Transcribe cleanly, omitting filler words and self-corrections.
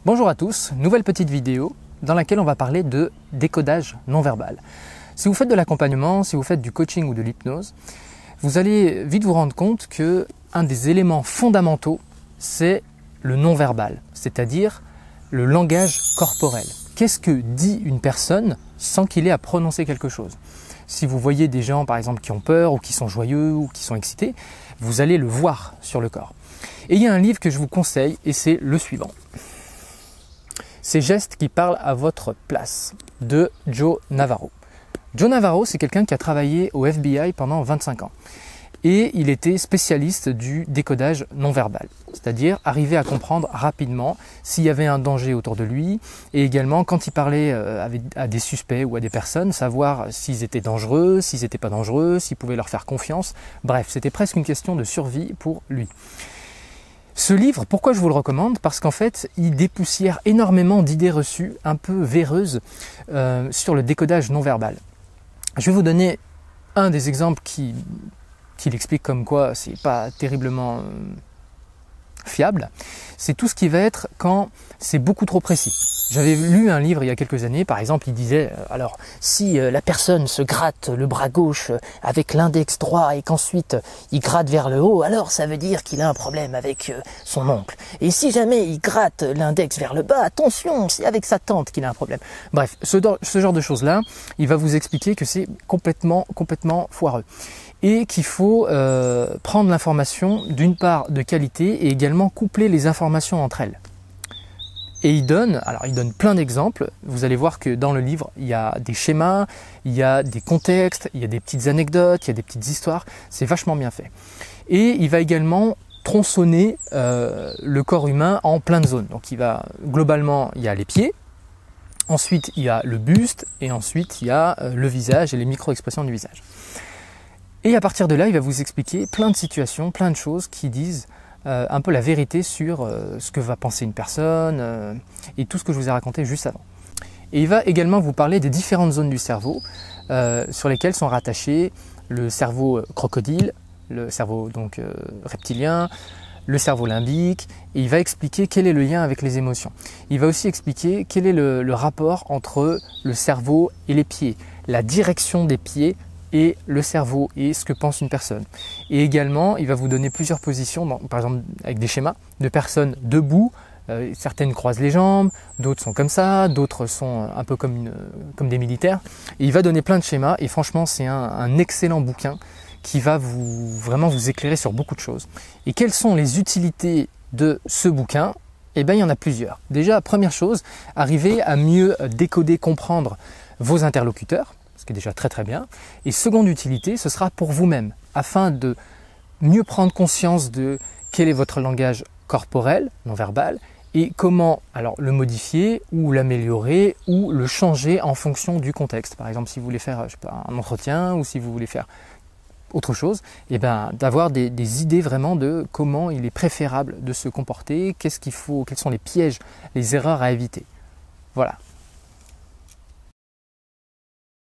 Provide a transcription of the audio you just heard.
Bonjour à tous, nouvelle petite vidéo dans laquelle on va parler de décodage non verbal. Si vous faites de l'accompagnement, si vous faites du coaching ou de l'hypnose, vous allez vite vous rendre compte que un des éléments fondamentaux, c'est le non verbal, c'est-à-dire le langage corporel. Qu'est-ce que dit une personne sans qu'il ait à prononcer quelque chose? Si vous voyez des gens par exemple qui ont peur ou qui sont joyeux ou qui sont excités, vous allez le voir sur le corps. Et il y a un livre que je vous conseille et c'est le suivant. Ces gestes qui parlent à votre place, de Joe Navarro. Joe Navarro, c'est quelqu'un qui a travaillé au FBI pendant 25 ans. Et il était spécialiste du décodage non verbal, c'est-à-dire arriver à comprendre rapidement s'il y avait un danger autour de lui, et également quand il parlait à des suspects ou à des personnes, savoir s'ils étaient dangereux, s'ils n'étaient pas dangereux, s'il pouvait leur faire confiance. Bref, c'était presque une question de survie pour lui. Ce livre, pourquoi je vous le recommande? Parce qu'en fait, il dépoussière énormément d'idées reçues, un peu véreuses, sur le décodage non verbal. Je vais vous donner un des exemples qui explique comme quoi c'est pas terriblement fiable. C'est tout ce qui va être quand c'est beaucoup trop précis. J'avais lu un livre il y a quelques années, par exemple, il disait alors si la personne se gratte le bras gauche avec l'index droit et qu'ensuite il gratte vers le haut, alors ça veut dire qu'il a un problème avec son oncle. Et si jamais il gratte l'index vers le bas, attention, c'est avec sa tante qu'il a un problème. Bref, ce genre de choses-là, il va vous expliquer que c'est complètement foireux. Et qu'il faut prendre l'information d'une part de qualité et également coupler les informations entre elles. Et il donne plein d'exemples. Vous allez voir que dans le livre, il y a des schémas, il y a des contextes, il y a des petites anecdotes, il y a des petites histoires. C'est vachement bien fait. Et il va également tronçonner le corps humain en plein de zones. Donc globalement, il y a les pieds, ensuite il y a le buste, et ensuite il y a le visage et les micro-expressions du visage. Et à partir de là, il va vous expliquer plein de situations, plein de choses qui disent un peu la vérité sur ce que va penser une personne et tout ce que je vous ai raconté juste avant. Et il va également vous parler des différentes zones du cerveau sur lesquelles sont rattachés le cerveau crocodile, le cerveau donc reptilien, le cerveau limbique, et il va expliquer quel est le lien avec les émotions. Il va aussi expliquer quel est le rapport entre le cerveau et les pieds, la direction des pieds et le cerveau et ce que pense une personne. Et également, il va vous donner plusieurs positions, par exemple avec des schémas de personnes debout, certaines croisent les jambes, d'autres sont comme ça, d'autres sont un peu comme des militaires. Et il va donner plein de schémas et franchement, c'est un excellent bouquin qui va vraiment vous éclairer sur beaucoup de choses. Et quelles sont les utilités de ce bouquin? Eh bien, il y en a plusieurs. Déjà, première chose, arriver à mieux décoder, comprendre vos interlocuteurs, ce qui est déjà très bien. Et seconde utilité, ce sera pour vous-même, afin de mieux prendre conscience de quel est votre langage corporel, non verbal, et comment alors le modifier ou l'améliorer ou le changer en fonction du contexte. Par exemple, si vous voulez faire un entretien ou si vous voulez faire autre chose, et ben, d'avoir des idées vraiment de comment il est préférable de se comporter, quels sont les pièges, les erreurs à éviter. Voilà.